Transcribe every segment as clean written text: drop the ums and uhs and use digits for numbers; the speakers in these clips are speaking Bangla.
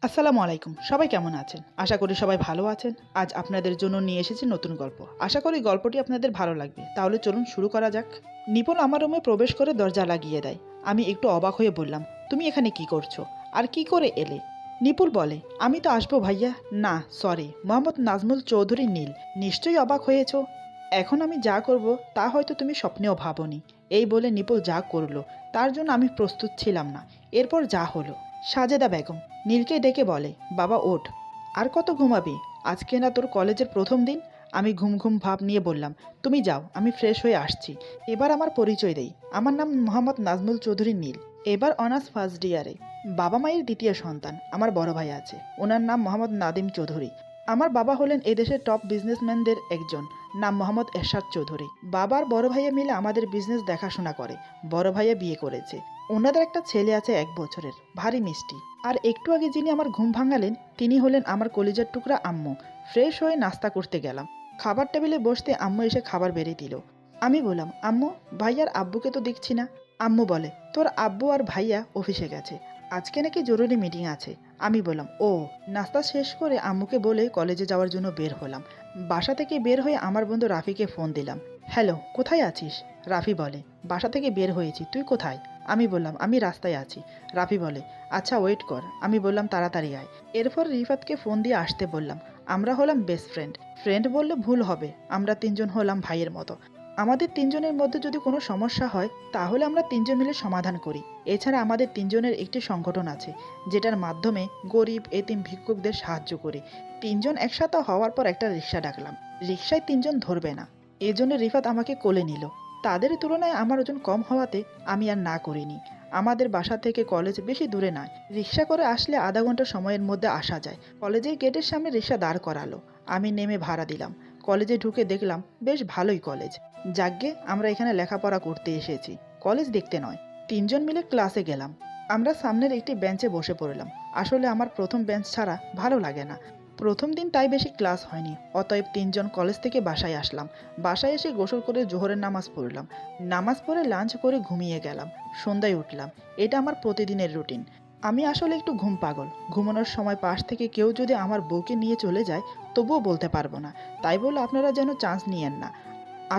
আসসালামু আলাইকুম। সবাই কেমন আছেন? আশা করি সবাই ভালো আছেন। আজ আপনাদের জন্য নিয়ে এসেছি নতুন গল্প। আশা করি গল্পটি আপনাদের ভালো লাগবে। তাহলে চলুন শুরু করা যাক। নিপুণ আমার রুমে প্রবেশ করে দরজা লাগিয়ে দেয়। আমি একটু অবাক হয়ে বললাম, তুমি এখানে কি করছো? আর কি করে এলে? নিপুল বলে, আমি তো আসবো ভাইয়া। না, সরি, মোহাম্মদ নাজমুল চৌধুরী নীল। নিশ্চয়ই অবাক হয়েছো। এখন আমি যা করব তা হয়তো তুমি স্বপ্নেও ভাবোনি। এই বলে নিপুল যা করলো তার জন্য আমি প্রস্তুত ছিলাম না। এরপর যা হলো। সাজেদা বেগম নীলকে ডেকে বলে, বাবা ওঠ। আর কত ঘুমাবি? আজকে না তোর কলেজের প্রথম দিন? আমি ঘুম ঘুম ভাব নিয়ে বললাম, তুমি যাও, আমি ফ্রেশ হয়ে আসছি। এবার আমার পরিচয় দেই। আমার নাম মোহাম্মদ নাজমুল চৌধুরী নীল। এবার অনার্স ফার্স্ট ইয়ারে। বাবা মায়ের দ্বিতীয় সন্তান। আমার বড় ভাই আছে, ওনার নাম মোহাম্মদ নাদিম চৌধুরী। আমার বাবা হলেন এদেশের টপ বিজনেসম্যানদের একজন, নাম মোহাম্মদ এরশাদ চৌধুরী। বাবার বড় ভাইয়া মিলে আমাদের বিজনেস দেখাশোনা করে। বড় ভাইয়া বিয়ে করেছে। ওনাদের একটা ছেলে আছে 1 বছরের, ভারী মিষ্টি। আর একটু আগে যিনি আমার ঘুম ভাঙালেন তিনি হলেন আমার কলিজার টুকরা আম্মু। ফ্রেশ হয়ে নাস্তা করতে গেলাম। খাবার টেবিলে বসতে আম্মু এসে খাবার বেড়ে দিল। আমি বললাম, আম্মু, ভাইয়ার আব্বুকে তো দেখছি না। আম্মু বলে, তোর আব্বু আর ভাইয়া অফিসে গেছে, আজকে নাকি জরুরি মিটিং আছে। আমি বললাম, ও। নাস্তা শেষ করে আম্মুকে বলে কলেজে যাওয়ার জন্য বের হলাম। বাসা থেকে বের হয়ে আমার বন্ধু রাফিকে ফোন দিলাম। হ্যালো, কোথায় আছিস? রাফি বলে, বাসা থেকে বের হয়েছি, তুই কোথায়? আমি বললাম, আমি রাস্তায় আছি। রাফি বলে, আচ্ছা ওয়েট কর। আমি বললাম, তাড়াতাড়ি আয়। এরপর রিফাতকে ফোন দিয়ে আসতে বললাম। আমরা হলাম বেস্ট ফ্রেন্ড। ফ্রেন্ড বললে ভুল হবে, আমরা তিনজন হলাম ভাইয়ের মতো। আমাদের তিনজনের মধ্যে যদি কোনো সমস্যা হয় তাহলে আমরা তিনজন মিলে সমাধান করি। এছাড়া আমাদের তিনজনের একটি সংগঠন আছে যেটার মাধ্যমে গরিব এতিম ভিক্ষুকদের সাহায্য করি। তিনজন একসাথে হওয়ার পর একটা রিক্সা ডাকলাম। রিক্সায় তিনজন ধরবে না, এজন্য রিফাত আমাকে কোলে নিল। তাদের তুলনায় আমার ওজন কম হওয়াতে আমি আর না করিনি। আমাদের বাসা থেকে কলেজ বেশি দূরে নয়, রিক্সা করে আসলে আধা ঘন্টা সময়ের মধ্যে আসা যায়। কলেজের গেটের সামনে রিক্সা দাঁড় করালো। আমি নেমে ভাড়া দিলাম। কলেজে ঢুকে দেখলাম বেশ ভালোই কলেজ। যাকগে, আমরা এখানে লেখাপড়া করতে এসেছি, কলেজ দেখতে নয়। তিনজন মিলে ক্লাসে গেলাম। আমরা সামনের একটি বেঞ্চে বসে পড়লাম। আসলে আমার প্রথম বেঞ্চ ছাড়া ভালো লাগে না। প্রথম দিন তাই বেশি ক্লাস হয়নি, অতএব তিনজন কলেজ থেকে বাসায় আসলাম। বাসায় এসে গোসল করে জোহরের নামাজ পড়লাম। নামাজ পড়ে লাঞ্চ করে ঘুমিয়ে গেলাম। সন্ধ্যায় উঠলাম। এটা আমার প্রতিদিনের রুটিন। আমি আসলে একটু ঘুম পাগল। ঘুমানোর সময় পাশ থেকে কেউ যদি আমার বউকে নিয়ে চলে যায় তবুও বলতে পারবো না। তাই বলে আপনারা যেন চান্স নিয়েন না।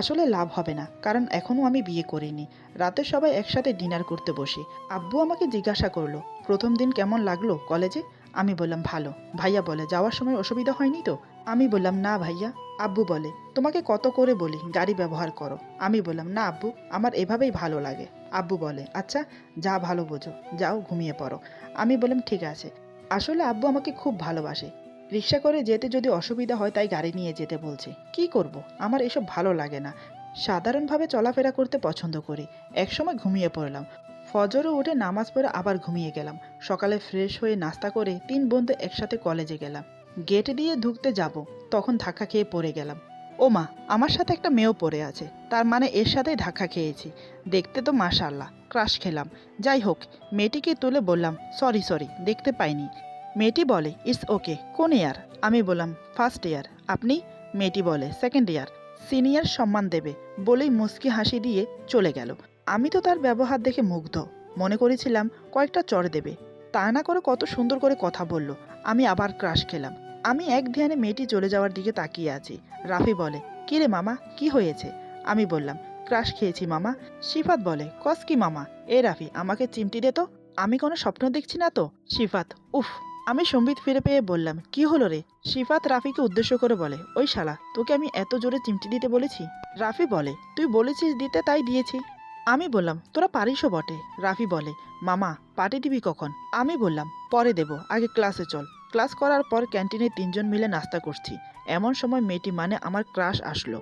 আসলে লাভ হবে না, কারণ এখনও আমি বিয়ে করিনি। রাতে সবাই একসাথে ডিনার করতে বসি। আব্বু আমাকে জিজ্ঞাসা করলো, প্রথম দিন কেমন লাগলো কলেজে? আমি বললাম, ভালো। ভাইয়া বলে, যাওয়ার সময় অসুবিধা হয়নি তো? আমি বললাম, না ভাইয়া। আব্বু বলে, তোমাকে কত করে বলি গাড়ি ব্যবহার করো। আমি বললাম, না আব্বু, আমার এভাবেই ভালো লাগে। আব্বু বলে, আচ্ছা, যা ভালো বোঝো, যাও ঘুমিয়ে পড়ো। আমি বললাম, ঠিক আছে। আসলে আব্বু আমাকে খুব ভালোবাসে। রিক্সা করে যেতে যদি অসুবিধা হয় তাই গাড়ি নিয়ে যেতে বলছে। কি করব, আমার এসব ভালো লাগে না। সাধারণভাবে চলাফেরা করতে পছন্দ করি। একসময় ঘুমিয়ে পড়লাম। ফজরে উঠে নামাজ পড়ে আবার ঘুমিয়ে গেলাম। সকালে ফ্রেশ হয়ে নাস্তা করে তিন বন্ধু একসাথে কলেজে গেলাম। গেট দিয়ে ঢুকতে যাব, তখন ধাক্কা খেয়ে পড়ে গেলাম। ও মা, আমার সাথে একটা মেয়েও পড়ে আছে, তার মানে এর সাথেই ধাক্কা খেয়েছি। দেখতে তো মাশাআল্লাহ, ক্রাশ খেলাম। যাই হোক, মেয়েটিকে তুলে বললাম, সরি সরি, দেখতে পাইনি। মেয়েটি বলে, ইটস ওকে। কোন ইয়ার? আমি বললাম, ফার্স্ট ইয়ার। আপনি? মেয়েটি বলে, সেকেন্ড ইয়ার। সিনিয়র সম্মান দেবে বলেই মুচকি হাসি দিয়ে চলে গেল। আমি তো তার ব্যবহার দেখে মুগ্ধ। মনে করেছিলাম কয়েকটা চড় দেবে, তা না করে কত সুন্দর করে কথা বলল। আমি আবার ক্রাশ খেলাম। আমি এক ধ্যানে মেয়েটি চলে যাওয়ার দিকে তাকিয়ে আছি। রাফি বলে, কি রে মামা, কি হয়েছে? আমি বললাম, ক্রাশ খেয়েছি মামা। সিফাত বলে, কস কি মামা? এ রাফি, আমাকে চিমটি দে তো। আমি কোনো স্বপ্ন দেখছি না তো? সিফাত, উফ। আমি সম্বিত ফিরে পেয়ে বললাম, কি হলো রে? সিফাত রাফিকে উদ্দেশ্য করে বলে, ওই শালা, তোকে আমি এত জোরে চিমটি দিতে বলেছি? রাফি বলে, তুই বলেছিস দিতে, তাই দিয়েছি। আমি বললাম, তোরা পারিসও বটে। রাফি বলে, মামা, পার্টি দিবি কখন? আমি বললাম, পরে দেব, আগে ক্লাসে চল। ক্লাস করার পর ক্যান্টিনে তিনজন মিলে নাস্তা করছি। এমন সময় মেয়েটি মানে আমার ক্রাশ আসলো।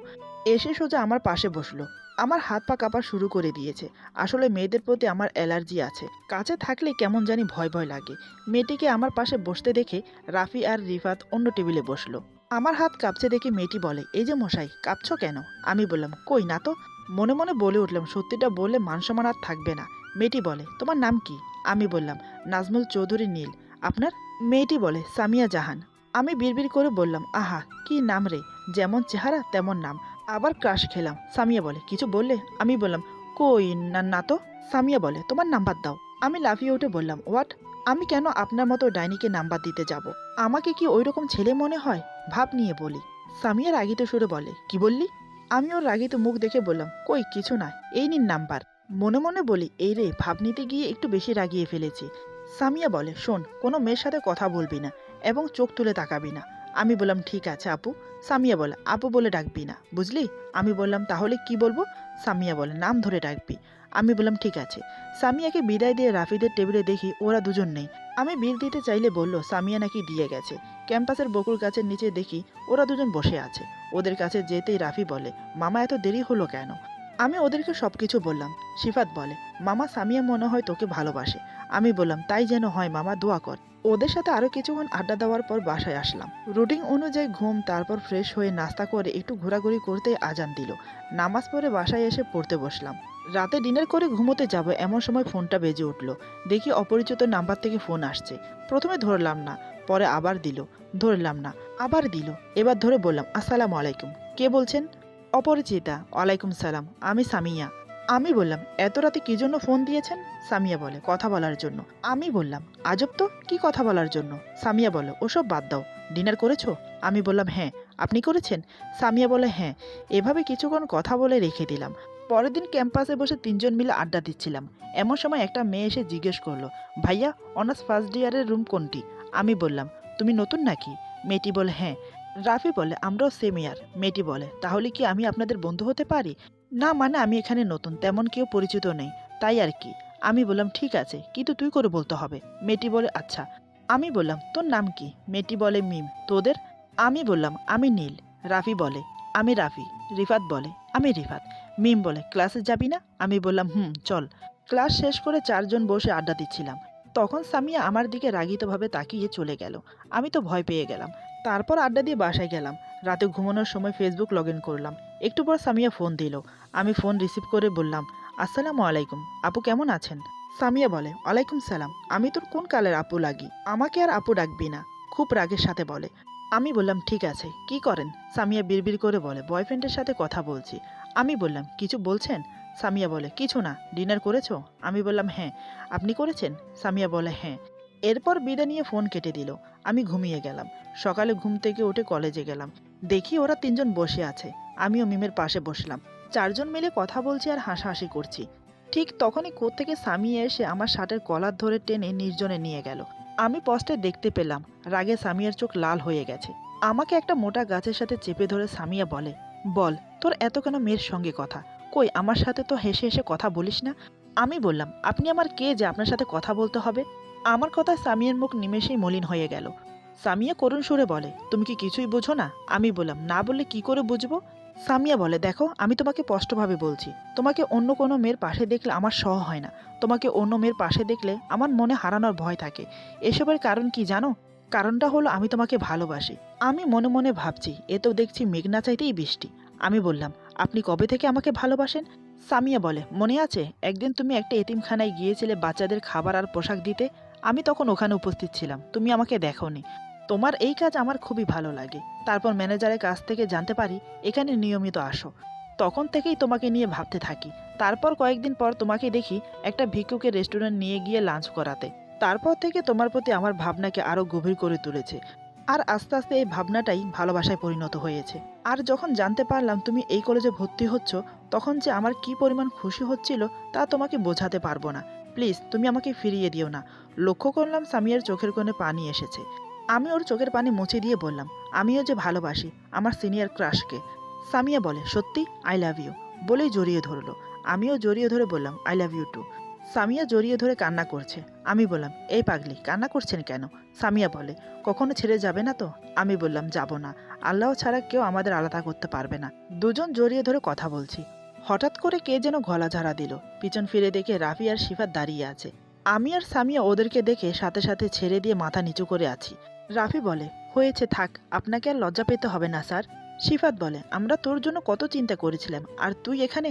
এসে সোজা আমার পাশে বসলো। আমার হাত পা কাঁপা শুরু করে দিয়েছে। আসলে মেয়েদের প্রতি আমার অ্যালার্জি আছে, কাছে থাকলে কেমন জানি ভয় ভয় লাগে। মেয়েটিকে আমার পাশে বসতে দেখে রাফি আর রিফাত অন্য টেবিলে বসলো। আমার হাত কাঁপছে দেখে মেয়েটি বলে, এই যে মশাই, কাঁপছো কেন? আমি বললাম, কই না তো। মনে মনে বলে উঠলাম, সত্যিটা বললে মানসম্মান আর থাকবে না। মেয়েটি বলে, তোমার নাম কি? আমি বললাম, নাজমুল চৌধুরী নীল। আপনার? মেয়েটি বলে, সামিয়া জাহান। আমি বিড়বিড় করে বললাম, আহা, কি নাম রে, যেমন চেহারা তেমন নাম। আবার ক্রাশ খেলাম। সামিয়া বলে, কিছু বললে? আমি বললাম, কই না, না তো। সামিয়া বলে, তোমার নাম্বার দাও। আমি লাফিয়ে উঠে বললাম, হোয়াট? আমি কেন আপনার মতো ডাইনিকে নাম্বার দিতে যাব? আমাকে কি ওইরকম ছেলে মনে হয়? ভাব নিয়ে বলি। সামিয়া রাগিত সুরে বলে, কি বললি? আমি ওর রাগিত মুখ দেখে বললাম, কই কিছু না, এই নিন নাম্বার। মনে মনে বলি, এই রে, ভাব নিতে গিয়ে একটু বেশি রাগিয়ে ফেলেছি। সামিয়া বলে, শোন, কোনো মেয়ের সাথে কথা বলবি না এবং চোখ তুলে তাকাবি না। আমি বললাম, ঠিক আছে আপু। সামিয়া বলে, আপু বলে ডাকবি না, বুঝলি? আমি বললাম, তাহলে কি বলবো? সামিয়া বলে, নাম ধরে ডাকবি। আমি বললাম, ঠিক আছে। সামিয়াকে বিদায় দিয়ে রাফিদের টেবিলে দেখি ওরা দুজন নেই। আমি বিল দিতে চাইলে বলল সামিয়া নাকি দিয়ে গেছে। ক্যাম্পাসের বকুল গাছের নিচে দেখি ওরা দুজন বসে আছে। ওদের কাছে যেতেই রাফি বলে, মামা এত দেরি হলো কেন? আমি ওদেরকে সবকিছু বললাম। সিফাত বলে, মামা সামিয়া মনে হয় তোকে ভালোবাসে। আমি বললাম, তাই যেন হয় মামা, দোয়া কর। ওদের সাথে আরো কিছুক্ষণ আড্ডা দেওয়ার পর বাসায় আসলাম। রুটিন অনুযায়ী ঘুম, তারপর ফ্রেশ হয়ে নাস্তা করে একটু ঘোরাঘুরি করতেই আজান দিল। নামাজ পড়ে বাসায় এসে পড়তে বসলাম। রাতে ডিনার করে ঘুমোতে যাব এমন সময় ফোনটা বেজে উঠল। দেখি অপরিচিত নাম্বার থেকে ফোন আসছে। প্রথমে ধরলাম না, পরে আবার দিল। ধরলাম না, আবার দিল। এবার ধরে বললাম, আসসালামু আলাইকুম, কে বলছেন? অপরিচিতা। ওয়ালাইকুম সালাম, আমি সামিয়া। আমি বললাম, এত রাতে কি জন্য ফোন দিয়েছেন? সামিয়া বলে, কথা বলার জন্য। আমি বললাম, আজব তো, কি কথা বলার জন্য? সামিয়া বলে, ওসব বাদ দাও, ডিনার করেছো? আমি বললাম, হ্যাঁ। আপনি করেছেন? সামিয়া বলে, হ্যাঁ। এভাবে কিছুক্ষণ কথা বলে রেখে দিলাম। পরের দিন ক্যাম্পাসে বসে তিনজন মিলে আড্ডা দিচ্ছিলাম। এমন সময় একটা মেয়ে এসে জিজ্ঞেস করলো, ভাইয়া, অনার্স ফার্স্ট ইয়ারের রুম কোনটি? আমি বললাম, তুমি নতুন নাকি? মেয়েটি বলে, হ্যাঁ। রাফি বলে, আমরাও সেম ইয়ার। মেয়েটি বলে, তাহলে কি আমি আপনাদের বন্ধু হতে পারি? না মানে আমি এখানে নতুন, তেমন কেউ পরিচিত নেই, তাই আর কি। আমি বললাম, ঠিক আছে, কিন্তু তুই করে বলতে হবে। মেয়েটি বলে, আচ্ছা। আমি বললাম, তোর নাম কি? মেয়েটি বলে, মিম। তোদের? আমি বললাম, আমি নীল। রাফি বলে, আমি রাফি। রিফাত বলে, আমি রিফাত। মিম বলে, ক্লাসে যাবি না? আমি বললাম, হুম, চল। ক্লাস শেষ করে চারজন বসে আড্ডা দিচ্ছিলাম। তখন সামিয়া আমার দিকে রাগিতভাবে তাকিয়ে চলে গেল। আমি তো ভয় পেয়ে গেলাম। তারপর আড্ডা দিয়ে বাসায় গেলাম। রাতে ঘুমানোর সময় ফেসবুক লগ ইন করলাম। একটু পর সামিয়া ফোন দিল। আমি ফোন রিসিভ করে বললাম, আসসালামু আলাইকুম, আপু কেমন আছেন? সামিয়া বলে, ওয়ালাইকুম সালাম, আমি তোর কোন কালের আপু লাগি? আমাকে আর আপু ডাকবি না, খুব রাগের সাথে বলে। আমি বললাম, ঠিক আছে, কি করেন? সামিয়া বিড়বিড় করে বলে, বয়ফ্রেন্ডের সাথে কথা বলছি। আমি বললাম, কিছু বলছেন? সামিয়া বলে, কিছু না। ডিনার করেছো? আমি বললাম, হ্যাঁ। আপনি করেছেন? সামিয়া বলে, হ্যাঁ। এরপর বিদায় নিয়ে ফোন কেটে দিল। আমি ঘুমিয়ে গেলাম। সকালে ঘুম থেকে উঠে কলেজে গেলাম। দেখি ওরা তিনজন বসে আছে। আমিও মিমের পাশে বসলাম। চারজন মিলে কথা বলছি আর হাসাহাসি করছি। ঠিক তখনই কোত্থেকে সামিয়া এসে আমার শার্টের কলার ধরে টেনে নির্জনে নিয়ে গেল। আমি পোস্টে দেখতে পেলাম রাগে সামিয়ার চোখ লাল হয়ে গেছে। আমাকে একটা মোটা গাছের সাথে চেপে ধরে সামিয়া বলে, বল, তোর এত কেন মেয়ের সঙ্গে কথা? কই, আমার সাথে তো হেসে হেসে কথা বলিস না? আমি বললাম, আপনি আমার কে যে আপনার সাথে কথা বলতে হবে? আমার কথায় সামিয়ার মুখ নিমেষেই মলিন হয়ে গেল। সামিয়া করুণ সুরে বলে, তুমি কি কিছুই বোঝো না? আমি বললাম, না বললে কি করে বুঝবো? সামিয়া বলে, দেখো, আমি তোমাকে স্পষ্টভাবে বলছি, তোমাকে অন্য কোনো মেয়ের পাশে দেখলে আমার সহ হয় না। তোমাকে অন্য মেয়ের পাশে দেখলে আমার মনে হারানোর ভয় থাকে। এসবের কারণ কি জানো? কারণটা হলো আমি তোমাকে ভালোবাসি। আমি মনে মনে ভাবছি, এ তো দেখছি মেঘ না চাইতেই বৃষ্টি। আমি বললাম, আপনি কবে থেকে আমাকে ভালোবাসেন? সামিয়া বলে, মনে আছে একদিন তুমি একটা এতিমখানায় গিয়েছিলে বাচ্চাদের খাবার আর পোশাক দিতে? আমি তখন ওখানে উপস্থিত ছিলাম, তুমি আমাকে দেখোনি। তোমার এই কাজ আমার খুবই ভালো লাগে। তারপর ম্যানেজারের কাছ থেকে জানতে পারি এখানে নিয়মিত আসো। তখন থেকেই তোমাকে নিয়ে ভাবতে থাকি। তারপর কয়েকদিন পর তোমাকে দেখি একটা ভিক্ষুকে রেস্টুরেন্ট নিয়ে গিয়ে লাঞ্চ করাতে। তারপর থেকে তোমার প্রতি আমার ভাবনাকে আরও গভীর করে তুলেছে। আর আস্তে আস্তে এই ভাবনাটাই ভালোবাসায় পরিণত হয়েছে। আর যখন জানতে পারলাম তুমি এই কলেজে ভর্তি হচ্ছ, তখন যে আমার কি পরিমাণ খুশি হচ্ছিল তা তোমাকে বোঝাতে পারবো না। প্লিজ তুমি আমাকে ফিরিয়ে দিও না। লক্ষ্য করলাম সামিয়ার চোখের কোণে পানি এসেছে। আমি ওর চোখের পানি মুছে দিয়ে বললাম, আমিও যে ভালোবাসি আমার সিনিয়র ক্রাশকে। সামিয়া বলে, সত্যি? আই লাভ ইউ, বলেই জড়িয়ে ধরলো। আমিও জড়িয়ে ধরে বললাম, I love you too. Samiya জড়িয়ে ধরে কান্না করছে। আমি বললাম, এই পাগলি, কান্না করছেন কেন? সামিয়া বলে, কখনো ছেড়ে যাবে না তো? আমি বললাম, যাব না। আল্লাহ ছাড়া কেউ আমাদের আলাদা করতে পারবে না। দুজন জড়িয়ে ধরে কথা বলছি। হঠাৎ করে কে যেন গলা ঝাড়া দিল। পিছন ফিরে দেখে রাফি আর শিফাত দাঁড়িয়ে আছে। আমি আর সামিয়া ওদেরকে দেখে সাথে সাথে ছেড়ে দিয়ে মাথা নিচু করে আছি। রাফি বলে, হয়েছে, থাক, আপনাকে আর লজ্জা পেতে হবে না স্যার। সিফাত বলে, আমরা তোর জন্য কত চিন্তা করেছিলাম, আর তুই এখানে?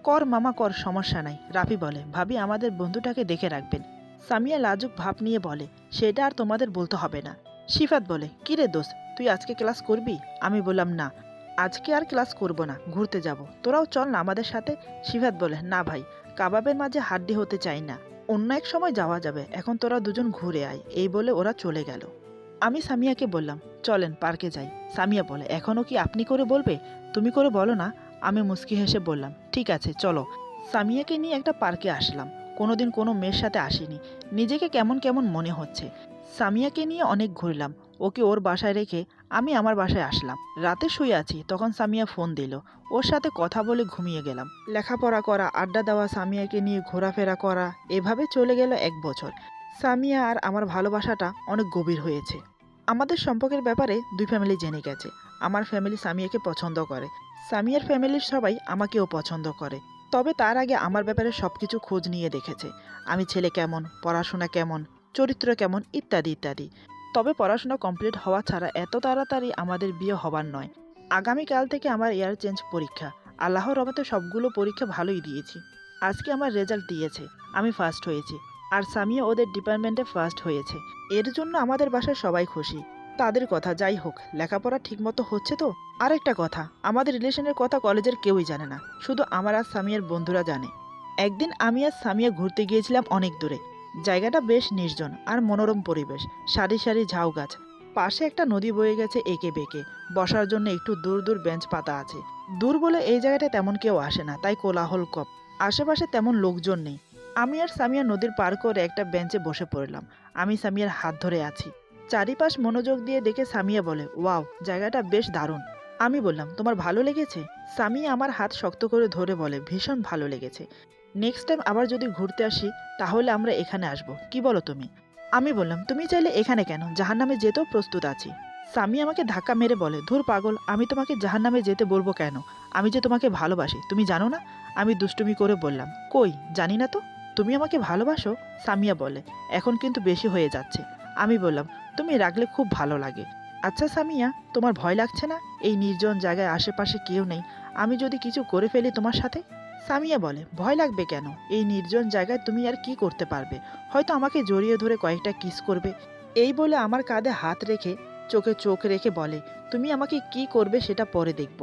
কর মামা কর, সমস্যা নাই। রাফি বলে, ভাবি আমাদের বন্ধুটাকে দেখে রাখবেন। সামিয়া লাজুক ভাব নিয়ে বলে, সেটা আর তোমাদের বলতে হবে না। সিফাত বলে, কিরে দোস্ত, তুই আজকে ক্লাস করবি? আমি বললাম, না, আজকে আর ক্লাস করব না, ঘুরতে যাব, তোরাও চল না আমাদের সাথে। সিফাত বলে, না ভাই, কাবাবের মাঝে হাড্ডি হতে চাই না। অন্য এক সময় যাওয়া যাবে, এখন তোরা দুজন ঘুরে আয়, এই বলে ওরা চলে গেল। আমি সামিয়াকে বললাম, চলেন পার্কে যাই। সামিয়া বলে, এখনও কি আপনি করে বলবে? তুমি করে বলো না। আমি মুচকি হেসে বললাম, ঠিক আছে চলো। সামিয়াকে নিয়ে একটা পার্কে আসলাম। কোনোদিন কোনো মেয়ের সাথে আসিনি, নিজেকে কেমন কেমন মনে হচ্ছে। সামিয়াকে নিয়ে অনেক ঘুরলাম, ওকে ওর বাসায় রেখে আমি আমার বাসায় আসলাম। রাতে শুয়ে আছি, তখন সামিয়া ফোন দিল। ওর সাথে কথা বলে ঘুমিয়ে গেলাম। লেখাপড়া করা, আড্ডা দেওয়া, সামিয়াকে নিয়ে ঘোরাফেরা করা, এভাবে চলে গেল 1 বছর। সামিয়া আর আমার ভালোবাসাটা অনেক গভীর হয়েছে। আমাদের সম্পর্কের ব্যাপারে দুই ফ্যামিলি জেনে গেছে। আমার ফ্যামিলি সামিয়াকে পছন্দ করে, সামিয়ার ফ্যামিলির সবাই আমাকেও পছন্দ করে। তবে তার আগে আমার ব্যাপারে সব কিছু খোঁজ নিয়ে দেখেছে, আমি ছেলে কেমন, পড়াশোনা কেমন, চরিত্র কেমন, ইত্যাদি ইত্যাদি। তবে পড়াশোনা কমপ্লিট হওয়া ছাড়া এত তাড়াতাড়ি আমাদের বিয়ে হবার নয়। আগামীকাল থেকে আমার এয়ার চেঞ্জ পরীক্ষা। আল্লাহর রহমতে সবগুলো পরীক্ষা ভালোই দিয়েছি। আজকে আমার রেজাল্ট দিয়েছে, আমি ফার্স্ট হয়েছি, আর সামিয়া ওদের ডিপার্টমেন্টে ফার্স্ট হয়েছে। এর জন্য আমাদের বাসায় সবাই খুশি। তাদের কথা যাই হোক, লেখাপড়া ঠিকমতো হচ্ছে তো। আরেকটা কথা, আমাদের রিলেশনের কথা কলেজের কেউই জানে না, শুধু আমার আর সামিয়ার বন্ধুরা জানে। একদিন আমি আর সামিয়া ঘুরতে গিয়েছিলাম অনেক দূরে। জায়গাটা বেশ নির্জন আর মনোরম পরিবেশ, সারি সারি ঝাউ গাছ, পাশে একটা নদী বয়ে গেছে এঁকে বেঁকে। বসার জন্য একটু দূর দূর বেঞ্চ পাতা আছে। দূর বলে এই জায়গাটা তেমন কেউ আসে না, তাই কোলাহল কম, আশেপাশে তেমন লোকজন নেই। আমি আর সামিয়া নদীর পার করে একটা বেঞ্চে বসে পড়লাম। আমি সামিয়ার হাত ধরে আছি। চারিপাশ মনোযোগ দিয়ে দেখে সামিয়া বলে, ওয়াও, জায়গাটা বেশ দারুণ। আমি বললাম, তোমার ভালো লেগেছে? সামিয়া আমার হাত শক্ত করে ধরে বলে, ভীষণ ভালো লেগেছে। নেক্সট টাইম আবার যদি ঘুরতে আসি তাহলে আমরা এখানে আসবো, কি বলো তুমি? আমি বললাম, তুমি চাইলে এখানে কেন, জাহান্নামে যেতেও প্রস্তুত আছি। সামি আমাকে ধাক্কা মেরে বলে, ধুর পাগল, আমি তোমাকে জাহান্নামে যেতে বলবো কেন? আমি যে তোমাকে ভালোবাসি, তুমি জানো না? আমি দুষ্টুমি করে বললাম, কই, জানি না তো। তুমি আমাকে ভালোবাসো? সামিয়া বলে, এখন কিন্তু বেশি হয়ে যাচ্ছে। আমি বললাম, তুমি রাগলে খুব ভালো লাগে। আচ্ছা সামিয়া, তোমার ভয় লাগছে না? এই নির্জন জায়গায় আশেপাশে কেউ নেই, আমি যদি কিছু করে ফেলি তোমার সাথে? সামিয়া বলে, ভয় লাগবে কেন? এই নির্জন জায়গায় তুমি আর কি করতে পারবে? হয়তো আমাকে জড়িয়ে ধরে কয়েকটা কিস করবে। এই বলে আমার কাঁধে হাত রেখে চোখে চোখ রেখে বলে, তুমি আমাকে কি করবে সেটা পরে দেখব,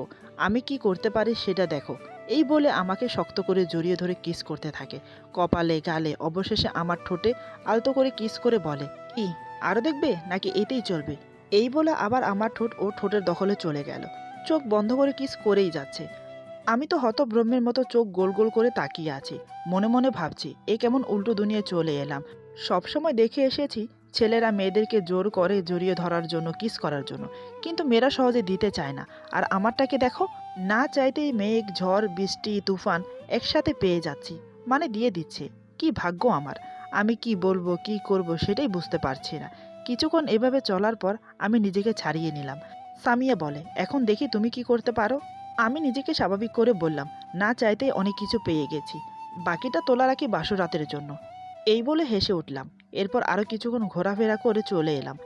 আমি কি করতে পারি সেটা দেখো। এই বলে আমাকে শক্ত করে জড়িয়ে ধরে কিস করতে থাকে, কপালে, গালে, অবশেষে আমার ঠোঁটে আলতো করে কিস করে বলে, কি আরও দেখবে নাকি এতেই চলবে? এই বলে আবার আমার ঠোঁট ও ঠোঁটের দখলে চলে গেল। চোখ বন্ধ করে কিস করেই যাচ্ছে। আমি তো হতভ্রমের মতো চোখ গোল গোল করে তাকিয়ে আছি। মনে মনে ভাবছি, এ কেমন উল্টো দুনিয়ায় চলে এলাম। সবসময় দেখে এসেছি ছেলেরা মেয়েদেরকে জোর করে জড়িয়ে ধরার জন্য, কিস করার জন্য, কিন্তু মেয়েরা সহজে দিতে চায় না। আর আমারটাকে দেখো, না চাইতেই মেঘ, ঝড়, বৃষ্টি, তুফান একসাথে পেয়ে যাচ্ছি, মানে দিয়ে দিচ্ছে। কি ভাগ্য আমার! আমি কি বলবো, কি করব সেটাই বুঝতে পারছি না। কিছুক্ষণ এভাবে চলার পর আমি নিজেকে ছাড়িয়ে নিলাম। সামিয়া বলে, এখন দেখি তুমি কি করতে পারো। আমি নিজেকে স্বাভাবিক করে বললাম, না চাইতেই অনেক কিছু পেয়ে গেছি, বাকিটা তোলা রাখি বাসর রাতের জন্য। এই বলে হেসে উঠলাম। এরপর আরও কিছুক্ষণ ঘোরাফেরা করে চলে এলাম।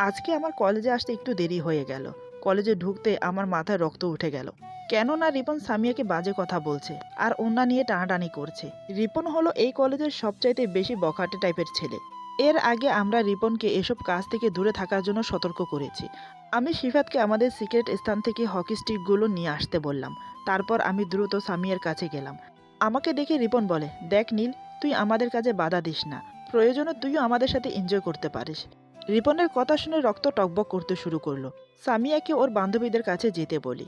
আজকে আমার কলেজে আসতে একটু দেরি হয়ে গেল। কলেজে ঢুকতে আমার মাথায় রক্ত উঠে গেল। কেননা রিপন সামিয়াকে বাজে কথা বলছে আর ওনা নিয়ে টানাটানি করছে। রিপন হলো এই কলেজের সবচাইতে বেশি বখাটে টাইপের ছেলে। এর আগে আমরা রিপনকে এসব কাজ থেকে দূরে থাকার জন্য সতর্ক করেছি। আমি শিফাতকে আমাদের সিক্রেট স্থান থেকে হকি স্টিকগুলো নিয়ে আসতে বললাম। তারপর আমি দ্রুত সামিয়ার কাছে গেলাম। আমাকে দেখে রিপন বলে, দেখ নীল, তুই আমাদের কাজে বাধা দিস না, প্রয়োজনে তুইও আমাদের সাথে এনজয় করতে পারিস। রিপনের কথা শুনে রক্ত টকবক করতে শুরু করলো। সামিয়াকে ওর বান্ধবীদের কাছে যেতে বলি।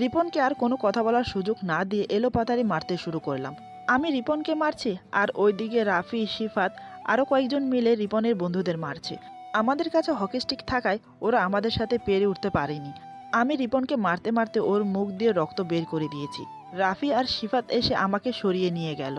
রিপনকে আর কোনো কথা বলার সুযোগ না দিয়ে এলোপাতাড়ি মারতে শুরু করলাম। আমি রিপনকে মারছি আর ওইদিকে রাফি, শিফাত আরও কয়েকজন মিলে রিপনের বন্ধুদের মারছে। আমাদের কাছে হকি স্টিক থাকায় ওরা আমাদের সাথে পেরে উঠতে পারেনি। আমি রিপনকে মারতে মারতে ওর মুখ দিয়ে রক্ত বের করে দিয়েছি। রাফি আর শিফাত এসে আমাকে সরিয়ে নিয়ে গেল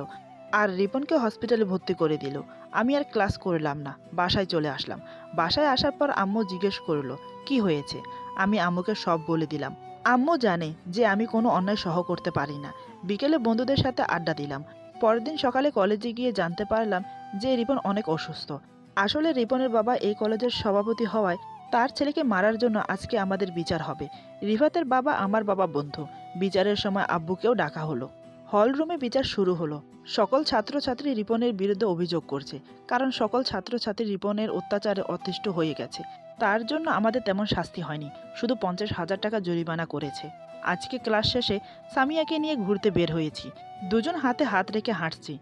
আর রিপনকে হসপিটালে ভর্তি করে দিল। আমি আর ক্লাস করলাম না, বাসায় চলে আসলাম। বাসায় আসার পর আম্মু জিজ্ঞেস করলো, কি হয়েছে? আমি আম্মুকে সব বলে দিলাম। আম্মু জানে যে আমি কোনো অন্যায় সহ করতে পারি না। বিকেলে বন্ধুদের সাথে আড্ডা দিলাম। পরের দিন সকালে কলেজে গিয়ে জানতে পারলাম যে রিপন অনেক অসুস্থ। আসলে রিপনের বাবা এই কলেজের সভাপতি হওয়ায় তার ছেলেকে মারার জন্য আজকে আমাদের বিচার হবে। রিফাতের বাবা আমার বাবা বন্ধু। বিচারের সময় আব্বুকেও ডাকা হলো। হল রুমে বিচার শুরু হলো। সকল ছাত্রছাত্রী রিপনের বিরুদ্ধে অভিযোগ করছে, কারণ সকল ছাত্রছাত্রী রিপনের অত্যাচারে অতিষ্ঠ হয়ে গেছে। তার জন্য আমাদের তেমন শাস্তি হয়নি, শুধু 50,000 টাকা জরিমানা করেছে। আজকে ক্লাস শেষে সামিয়াকে নিয়ে ঘুরতে বের হয়েছি। দুজন হাতে হাত রেখে হাঁটছি।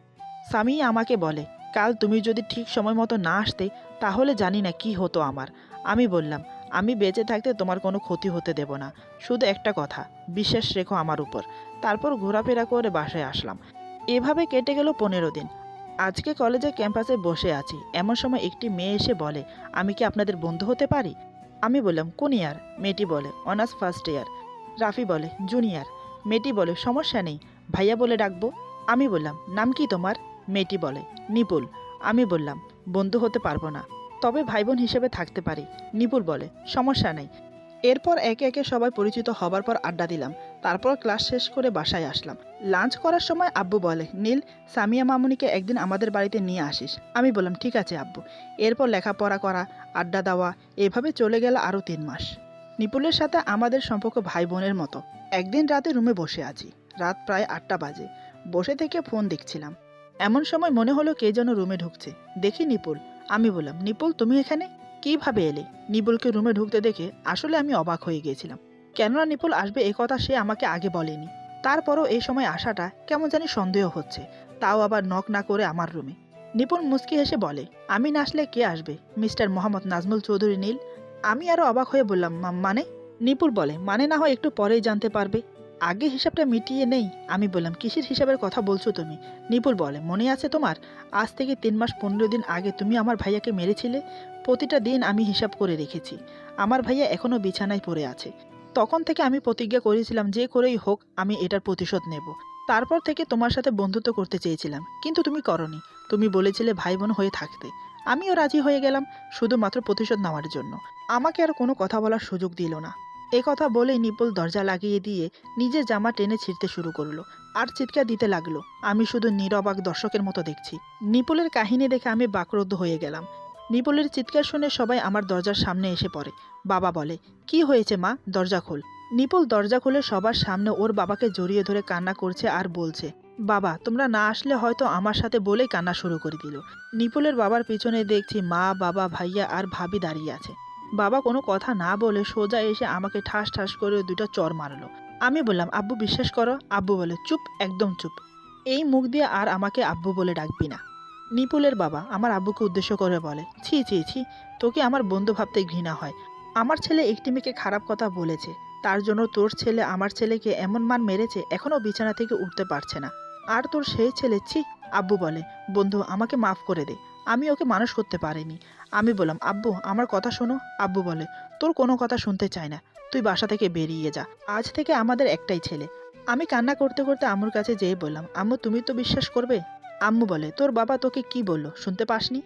সামিয়া আমাকে বলে, কাল তুমি যদি ঠিক সময় মতো না আসতে তাহলে জানি না কি হতো আমার। আমি বললাম, আমি বেঁচে থাকতে তোমার কোনো ক্ষতি হতে দেব না, শুধু একটা কথা, বিশ্বাস রেখো আমার উপর। তারপর ঘোরাফেরা করে বাসায় আসলাম। এভাবে কেটে গেল 15 দিন। আজকে কলেজে ক্যাম্পাসে বসে আছি, এমন সময় একটি মেয়ে এসে বলে, আমি কি আপনাদের বন্ধু হতে পারি? আমি বললাম, কোন ইয়ার? মেয়েটি বলে, অনার্স ফার্স্ট ইয়ার। রাফি বলে, জুনিয়র। মেয়েটি বলে, সমস্যা নেই, ভাইয়া বলে ডাকবো। আমি বললাম, নাম কি তোমার? মেয়েটি বলে, নিপুল। আমি বললাম, বন্ধু হতে পারবো না, তবে ভাই বোন হিসেবে থাকতে পারি। নিপুল বলে, সমস্যা নেই। এরপর একে একে সবাই পরিচিত হবার পর আড্ডা দিলাম। তারপর ক্লাস শেষ করে বাসায় আসলাম। লাঞ্চ করার সময় আব্বু বলে, নীল, সামিয়া মামুনিকে একদিন আমাদের বাড়িতে নিয়ে আসিস। আমি বললাম, ঠিক আছে আব্বু। এরপর লেখাপড়া করা, আড্ডা দেওয়া, এভাবে চলে গেল আরও 3 মাস। নিপুলের সাথে আমাদের সম্পর্ক ভাই বোনের মতো। একদিন রাতে রুমে বসে আছি, রাত প্রায় 8টা বাজে। বসে থেকে ফোন দেখছিলাম। এমন সময় মনে হলো কে যেন রুমে ঢুকছে। দেখি নিপুল। আমি বললাম, নিপুল তুমি এখানে কিভাবে এলে? নিপুলকে রুমে ঢুকতে দেখে আসলে আমি অবাক হয়ে গিয়েছিলাম, কেননা নিপুল আসবে এ কথা সে আমাকে আগে বলেনি। তারপরও এই সময় আসাটা কেমন জানি সন্দেহ হচ্ছে, তাও আবার নক না করে আমার রুমে। নিপুল মুচকি হেসে বলে, আমি না আসলে কে আসবে? মিস্টার মোহাম্মদ নাজমুল চৌধুরী নীল। আমি আরো অবাক হয়ে বললাম, মানে? নিপুল বলে, মানে না হয় একটু পরেই জানতে পারবে, আগে হিসাবটা মিটিয়ে নেই। আমি বললাম, কিসের হিসাবের কথা বলছো তুমি? নিপুল বলে, মনে আছে তোমার, আজ থেকে 3 মাস 15 দিন আগে তুমি আমার ভাইয়াকে মেরেছিলে? প্রতিটা দিন আমি হিসাব করে রেখেছি। আমার ভাইয়া এখনও বিছানায় পড়ে আছে। তখন থেকে আমি প্রতিজ্ঞা করেছিলাম যে করেই হোক আমি এটার প্রতিশোধ নেব। তারপর থেকে তোমার সাথে বন্ধুত্ব করতে চেয়েছিলাম, কিন্তু তুমি করনি। তুমি বলেছিলে ভাই বোন হয়ে থাকতে। আমিও রাজি হয়ে গেলাম, শুধুমাত্র প্রতিশোধ নেওয়ার জন্য। আমাকে আর কোনো কথা বলার সুযোগ দিল না। এ কথা বলেই নিপুল দরজা লাগিয়ে দিয়ে নিজের জামা টেনে ছিঁড়তে শুরু করলো আর চিৎকার দিতে লাগলো। আমি শুধু নীরবাক দর্শকের মতো দেখছি। নিপুলের কাহিনী দেখে আমি বাকরুদ্ধ হয়ে গেলাম। নিপুলের চিৎকার শুনে সবাই আমার দরজার সামনে এসে পড়ে। বাবা বলে, কি হয়েছে মা, দরজা খোল। নিপুল দরজা খুলে সবার সামনে ওর বাবাকে জড়িয়ে ধরে কান্না করছে আর বলছে, বাবা তোমরা না আসলে হয়তো আমার সাথে বলেই কান্না শুরু করে দিল। নিপুলের বাবার পিছনে দেখছি মা, বাবা, ভাইয়া আর ভাবি দাঁড়িয়ে আছে। বাবা কোনো কথা না বলে সোজা এসে আমাকে ঠাস ঠাস করে 2টা চড় মারলো। আমি বললাম, আব্বু বিশ্বাস করো। আব্বু বলে, চুপ, একদম চুপ, এই মুখ দিয়ে আর আমাকে আব্বু বলে ডাকবি না। নিপুলের বাবা আমার আব্বুকে উদ্দেশ্য করে বলে, ছি ছি ছি, তোকে আমার বন্ধু ভাবতে ঘৃণা হয়। আমার ছেলে একটি মেয়েকে খারাপ কথা বলেছে, তার জন্য তোর ছেলে আমার ছেলেকে এমন মান মেরেছে এখনও বিছানা থেকে উঠতে পারছে না। আর তোর সেই ছেলে, ছি। আব্বু বলে, বন্ধু আমাকে মাফ করে দে, আমি ওকে মানুষ করতে পারিনি। আমি বললাম, আব্বু আমার কথা শোনো। আব্বু বলে, তোর কোনো কথা শুনতে চাই না, তুই বাসা থেকে বেরিয়ে যা, আজ থেকে আমাদের একটাই ছেলে। আমি কান্না করতে করতে আম্মুর কাছে যেয়ে বললাম, আম্মু তুমি তো বিশ্বাস করবে। আম্মু বলে, তোর বাবা তোকে কি বলল শুনতে পাসনি?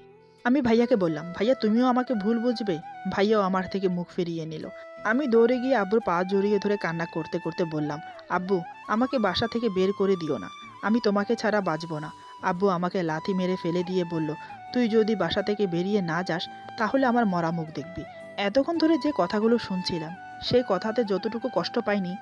আমি ভাইয়াকে বললাম, ভাইয়া তুমিও আমাকে ভুল বুঝবে। ভাইয়াও আমার থেকে মুখ ফিরিয়ে নিল। আমি দৌড়ে গিয়ে আব্বুর পা জড়িয়ে ধরে কান্না করতে করতে বললাম, আব্বু আমাকে বাসা থেকে বের করে দিও না, আমি তোমাকে ছাড়া বাঁচব না। আব্বু আমাকে লাথি মেরে ফেলে দিয়ে বলল, তুই যদি বাসা থেকে বেরিয়ে না যাস তাহলে আমার মরা মুখ দেখবি। এতক্ষণ ধরে যে কথাগুলো শুনছিলাম সেই কথাতে যতটুকু কষ্ট পাইনি,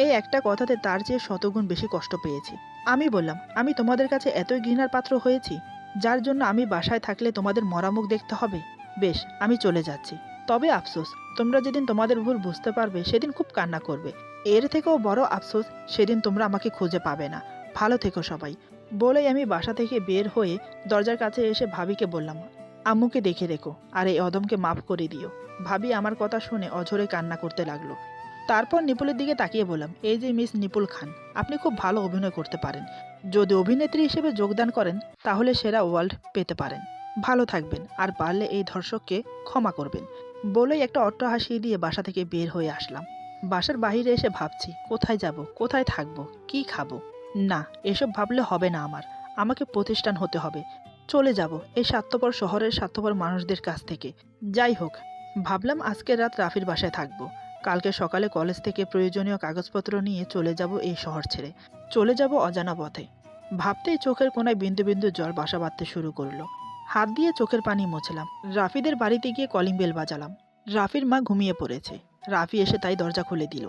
এই একটা কথাতে তার চেয়ে শতগুণ বেশি কষ্ট পেয়েছি। আমি বললাম, আমি তোমাদের কাছে এতই ঘৃণার পাত্র হয়েছি, যার জন্য আমি বাসায় থাকলে তোমাদের মরা মুখ দেখতে হবে? বেশ, আমি চলে যাচ্ছি। তবে আফসোস, তোমরা যেদিন তোমাদের ভুল বুঝতে পারবে সেদিন খুব কান্না করবে। এর থেকেও বড় আফসোস, সেদিন তোমরা আমাকে খুঁজে পাবে না। ভালো থেকো সবাই। বলেই আমি বাসা থেকে বের হয়ে দরজার কাছে এসে ভাবিকে বললাম, আম্মুকে দেখে রেখো আর এই অদমকে মাফ করে দিও। ভাবি আমার কথা শুনে অঝরে কান্না করতে লাগলো। তারপর নিপুলের দিকে তাকিয়ে বললাম, এই যে মিস নিপুল খান, আপনি খুব ভালো অভিনয় করতে পারেন। যদি অভিনেত্রী হিসেবে যোগদান করেন তাহলে সেরা ওয়ার্ল্ড পেতে পারেন। ভালো থাকবেন, আর পারলে এই ধর্ষককে ক্ষমা করবেন। বলেই একটা অট্টহাসি দিয়ে বাসা থেকে বের হয়ে আসলাম। বাসার বাইরে এসে ভাবছি, কোথায় যাব, কোথায় থাকবো, কি খাবো। না, এসব ভাবলে হবে না আমার। আমাকে প্রতিষ্ঠান হতে হবে। চলে যাব এই স্বার্থপর শহরের স্বার্থপর মানুষদের কাছ থেকে। যাই হোক, ভাবলাম আজকের রাত রাফির বাসায় থাকবো। কালকে সকালে কলেজ থেকে প্রয়োজনীয় কাগজপত্র নিয়ে চলে যাব এই শহর ছেড়ে। চলে যাব অজানা পথে। ভাবতেই চোখের কোনায় বিন্দু বিন্দু জল বাসা বাঁধতে শুরু করলো। হাত দিয়ে চোখের পানি মুছলাম। রাফিদের বাড়িতে গিয়ে কলিং বেল বাজালাম। রাফির মা ঘুমিয়ে পড়েছে। রাফি এসে তাই দরজা খুলে দিল।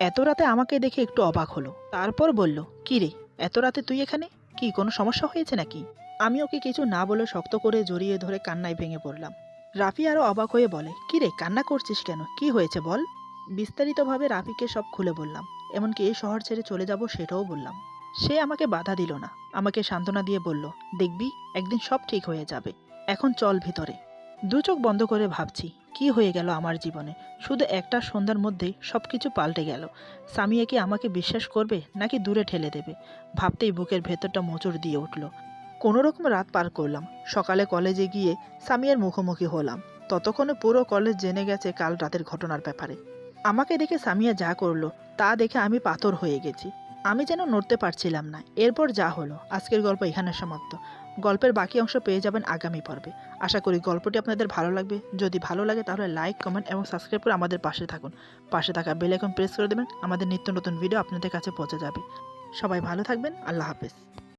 এত রাতে আমাকে দেখে একটু অবাক হলো। তারপর বলল, কি রে, এত রাতে তুই এখানে? কি কোনো সমস্যা হয়েছে নাকি? আমি ওকে কিছু না বলে শক্ত করে জড়িয়ে ধরে কান্নায় ভেঙে পড়লাম। রাফি আরো অবাক হয়ে বলে, কি রে, কান্না করছিস কেন, কি হয়েছে বল। বিস্তারিতভাবে রাফিকে সব খুলে বললাম, এমনকি এই শহর ছেড়ে চলে যাব সেটাও বললাম। সে আমাকে বাধা দিল না, আমাকে সান্ত্বনা দিয়ে বলল, দেখবি একদিন সব ঠিক হয়ে যাবে, এখন চল ভিতরে। দু চোখ বন্ধ করে ভাবছি কি হয়ে গেল আমার জীবনে। শুধু একটা সন্ধ্যার মধ্যেই সব কিছু পাল্টে গেল। সামিয়া কি আমাকে বিশ্বাস করবে নাকি দূরে ঠেলে দেবে? ভাবতেই বুকের ভেতরটা মোচড় দিয়ে উঠল। কোনো রকম রাত পার করলাম। সকালে কলেজে গিয়ে সামিয়ার মুখোমুখি হলাম। ততক্ষণে পুরো কলেজ জেনে গেছে কাল রাতের ঘটনার ব্যাপারে। আমাকে দেখে সামিয়া যা করলো তা দেখে আমি পাথর হয়ে গেছি। আমি যেন নড়তে পারছিলাম না। এরপর যা হলো, আজকের গল্প এখানে সমাপ্ত। গল্পের বাকি অংশ পেয়ে যাবেন আগামী পর্বে। আশা করি গল্পটি আপনাদের ভালো লাগবে। যদি ভালো লাগে তাহলে লাইক, কমেন্ট এবং সাবস্ক্রাইব করে আমাদের পাশে থাকুন। পাশে থাকা বেল আইকন প্রেস করে দেবেন, আমাদের নিত্য নতুন ভিডিও আপনাদের কাছে পৌঁছে যাবে। সবাই ভালো থাকবেন। আল্লাহ হাফেজ।